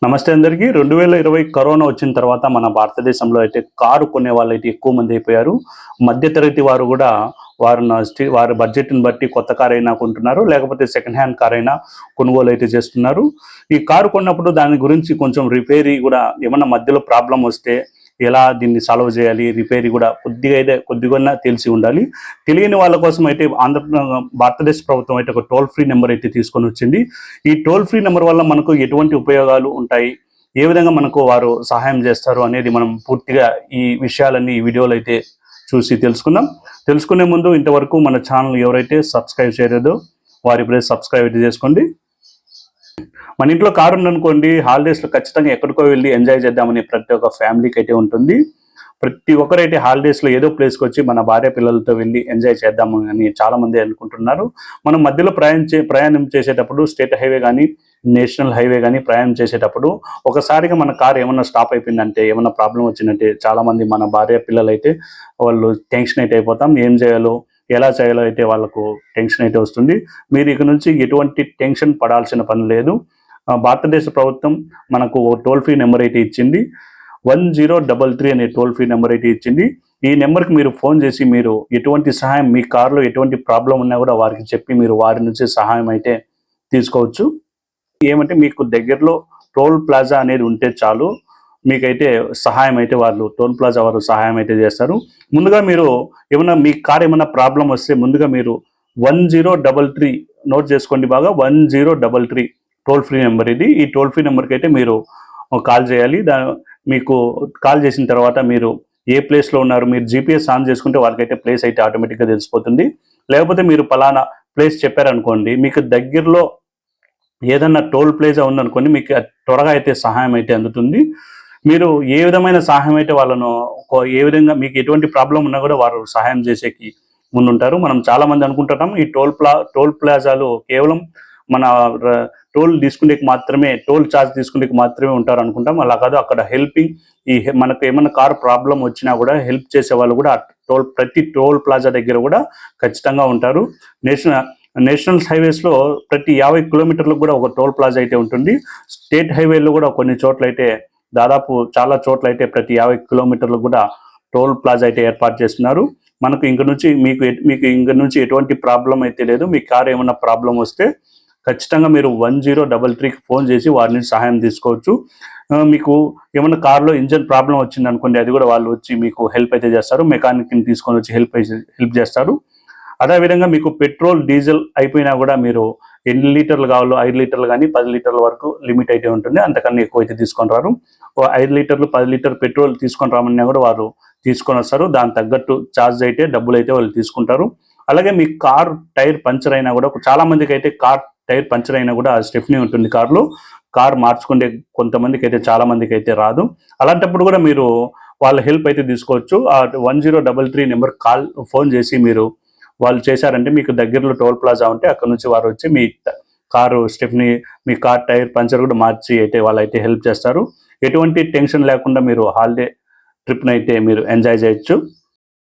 నమస్తే అందరికీ. 2020 కరోనా వచ్చిన తర్వాత మన భారతదేశంలో అయితే కారు కొనే వాళ్ళైతే ఎక్కువ మంది అయిపోయారు. మధ్యతరగతి వారు కూడా వారి బడ్జెట్‌ని బట్టి కొత్త కార్ అయినా కొంటున్నారు. లేకపోతే సెకండ్ హ్యాండ్ కార్ అయినా కొనుగోలు అయితే చేస్తున్నారు. ఈ కారు కొన్నప్పుడు దాని గురించి కొంచెం రిపేరీ కూడా ఏమన్నా మధ్యలో ప్రాబ్లమ్ వస్తే ఎలా దీన్ని సాల్వ్ చేయాలి? రిపేరీ కూడా కొద్దిగన్నా తెలిసి ఉండాలి. తెలియని వాళ్ళ కోసం అయితే భారతదేశ ప్రభుత్వం అయితే ఒక టోల్ ఫ్రీ నెంబర్ అయితే తీసుకొని వచ్చింది. ఈ టోల్ ఫ్రీ నెంబర్ వల్ల మనకు ఎటువంటి ఉపయోగాలు ఉంటాయి, ఏ విధంగా మనకు వారు సహాయం చేస్తారు అనేది మనం పూర్తిగా ఈ విషయాలన్నీ ఈ వీడియోలో అయితే చూసి తెలుసుకుందాం. తెలుసుకునే ముందు ఇంతవరకు మన ఛానల్ ఎవరైతే సబ్స్క్రైబ్ చేయలేదో వారి ఇప్పుడే సబ్స్క్రైబ్ అయితే చేసుకోండి. మన ఇంట్లో కారు ఉందనుకోండి, హాలిడేస్లో ఖచ్చితంగా ఎక్కడికో వెళ్ళి ఎంజాయ్ చేద్దామని ప్రతి ఒక్క ఫ్యామిలీకి అయితే ఉంటుంది. ప్రతి ఒక్కరైతే హాలిడేస్లో ఏదో ప్లేస్కి వచ్చి మన భార్య పిల్లలతో వెళ్ళి ఎంజాయ్ చేద్దాము అని చాలామంది అనుకుంటున్నారు. మనం మధ్యలో ప్రయాణం చేసేటప్పుడు స్టేట్ హైవే కానీ నేషనల్ హైవే కానీ ప్రయాణం చేసేటప్పుడు ఒకసారిగా మన కారు ఏమన్నా స్టాప్ అయిపోయిందంటే, ఏమన్నా ప్రాబ్లం వచ్చిందంటే చాలామంది మన భార్య పిల్లలు అయితే వాళ్ళు టెన్షన్ అయితే అయిపోతాం. ఏం చేయాలో ఎలా చేయాలో అయితే వాళ్ళకు టెన్షన్ అయితే వస్తుంది. మీరు ఇక నుంచి ఎటువంటి టెన్షన్ పడాల్సిన పని లేదు. భారతదేశ ప్రభుత్వం మనకు టోల్ ఫ్రీ నెంబర్ అయితే ఇచ్చింది. 1033 అనే టోల్ ఫ్రీ నెంబర్ అయితే ఇచ్చింది. ఈ నెంబర్కి మీరు ఫోన్ చేసి మీరు ఎటువంటి సహాయం, మీ కారులో ఎటువంటి ప్రాబ్లం ఉన్నా కూడా వారికి చెప్పి మీరు వారి నుంచి సహాయం అయితే తీసుకోవచ్చు. ఏమంటే మీకు దగ్గరలో టోల్ ప్లాజా అనేది ఉంటే చాలు, మీకైతే సహాయం అయితే వాళ్ళు టోల్ ప్లాజా వారు సహాయం అయితే చేస్తారు. ముందుగా మీరు ఏమన్నా మీ కార్ ఏమన్నా ప్రాబ్లం వస్తే ముందుగా మీరు 1033 నోట్ చేసుకోండి బాగా. 1033 టోల్ ఫ్రీ నెంబర్ ఇది. ఈ టోల్ ఫ్రీ నెంబర్కి అయితే మీరు కాల్ చేయాలి. మీకు కాల్ చేసిన తర్వాత మీరు ఏ ప్లేస్లో ఉన్నారు, మీరు జీపీఎస్ ఆన్ చేసుకుంటే వాళ్ళకైతే ప్లేస్ అయితే ఆటోమేటిక్గా తెలిసిపోతుంది. లేకపోతే మీరు పలానా ప్లేస్ చెప్పారనుకోండి, మీకు దగ్గరలో ఏదన్నా టోల్ ప్లాజా ఉందనుకోండి, మీకు త్వరగా అయితే సహాయం అయితే అందుతుంది. మీరు ఏ విధమైన సహాయం అయితే వాళ్ళను ఏ విధంగా మీకు ఎటువంటి ప్రాబ్లం ఉన్నా కూడా వారు సహాయం చేసేకి ముందుంటారు. మనం చాలామంది అనుకుంటున్నాం ఈ టోల్ ప్లాజాలు కేవలం మన టోల్ తీసుకునేకి మాత్రమే, టోల్ ఛార్జ్ తీసుకునేకి మాత్రమే ఉంటారు అనుకుంటాం. అలా కాదు, అక్కడ హెల్పింగ్ మనకు ఏమన్నా కార్ ప్రాబ్లం వచ్చినా కూడా హెల్ప్ చేసే వాళ్ళు కూడా ప్రతి టోల్ ప్లాజా దగ్గర కూడా ఖచ్చితంగా ఉంటారు. నేషనల్ హైవేస్లో ప్రతి 50 కిలోమీటర్లకు కూడా ఒక టోల్ ప్లాజా అయితే ఉంటుంది. స్టేట్ హైవేలో కూడా కొన్ని చోట్ల అయితే దాదాపు చాలా చోట్ల అయితే ప్రతి 50 కిలోమీటర్లకు కూడా టోల్ ప్లాజా అయితే ఏర్పాటు చేస్తున్నారు. మనకు మీకు ఇంక నుంచి ఎటువంటి ప్రాబ్లం అయితే లేదు. మీ కార్ ఏమన్నా ప్రాబ్లం వస్తే ఖచ్చితంగా మీరు 1033కి ఫోన్ చేసి వారి నుంచి సహాయం తీసుకోవచ్చు. మీకు ఏమన్నా కార్లో ఇంజన్ ప్రాబ్లం వచ్చింది అనుకోండి, అది కూడా వాళ్ళు వచ్చి మీకు హెల్ప్ అయితే చేస్తారు. మెకానిక్ని తీసుకొని వచ్చి హెల్ప్ చేస్తారు. అదేవిధంగా మీకు పెట్రోల్ డీజిల్ అయిపోయినా కూడా మీరు ఎన్ని లీటర్లు కావాలో 5 లీటర్లు కానీ 10 లీటర్ల వరకు లిమిట్ అయితే ఉంటుంది. అంతకన్నా ఎక్కువ అయితే తీసుకొని రారు. 5 లీటర్లు 10 లీటర్ పెట్రోల్ తీసుకొని రామన్నా కూడా వారు తీసుకొని వస్తారు. దాని తగ్గట్టు ఛార్జ్ అయితే డబ్బులు అయితే వాళ్ళు తీసుకుంటారు. అలాగే మీ కార్ టైర్ పంచర్ అయినా కూడా, చాలా మందికి అయితే కార్ టైర్ పంచర్ అయినా కూడా స్టెఫ్నీ ఉంటుంది కార్లో. కార్ మార్చుకునే కొంతమందికి అయితే, చాలా మందికి అయితే రాదు. అలాంటప్పుడు కూడా మీరు వాళ్ళ హెల్ప్ అయితే తీసుకోవచ్చు. ఆ 1033 నెంబర్ ఫోన్ చేసి మీరు వాళ్ళు చేశారంటే, మీకు దగ్గరలో టోల్ ప్లాజా ఉంటే అక్కడ నుంచి వారు వచ్చి మీ కారు స్టెఫ్నీ, మీ కార్ టైర్ పంచర్ కూడా మార్చి అయితే వాళ్ళైతే హెల్ప్ చేస్తారు. ఎటువంటి టెన్షన్ లేకుండా మీరు హాలిడే ట్రిప్ని అయితే మీరు ఎంజాయ్ చేయొచ్చు.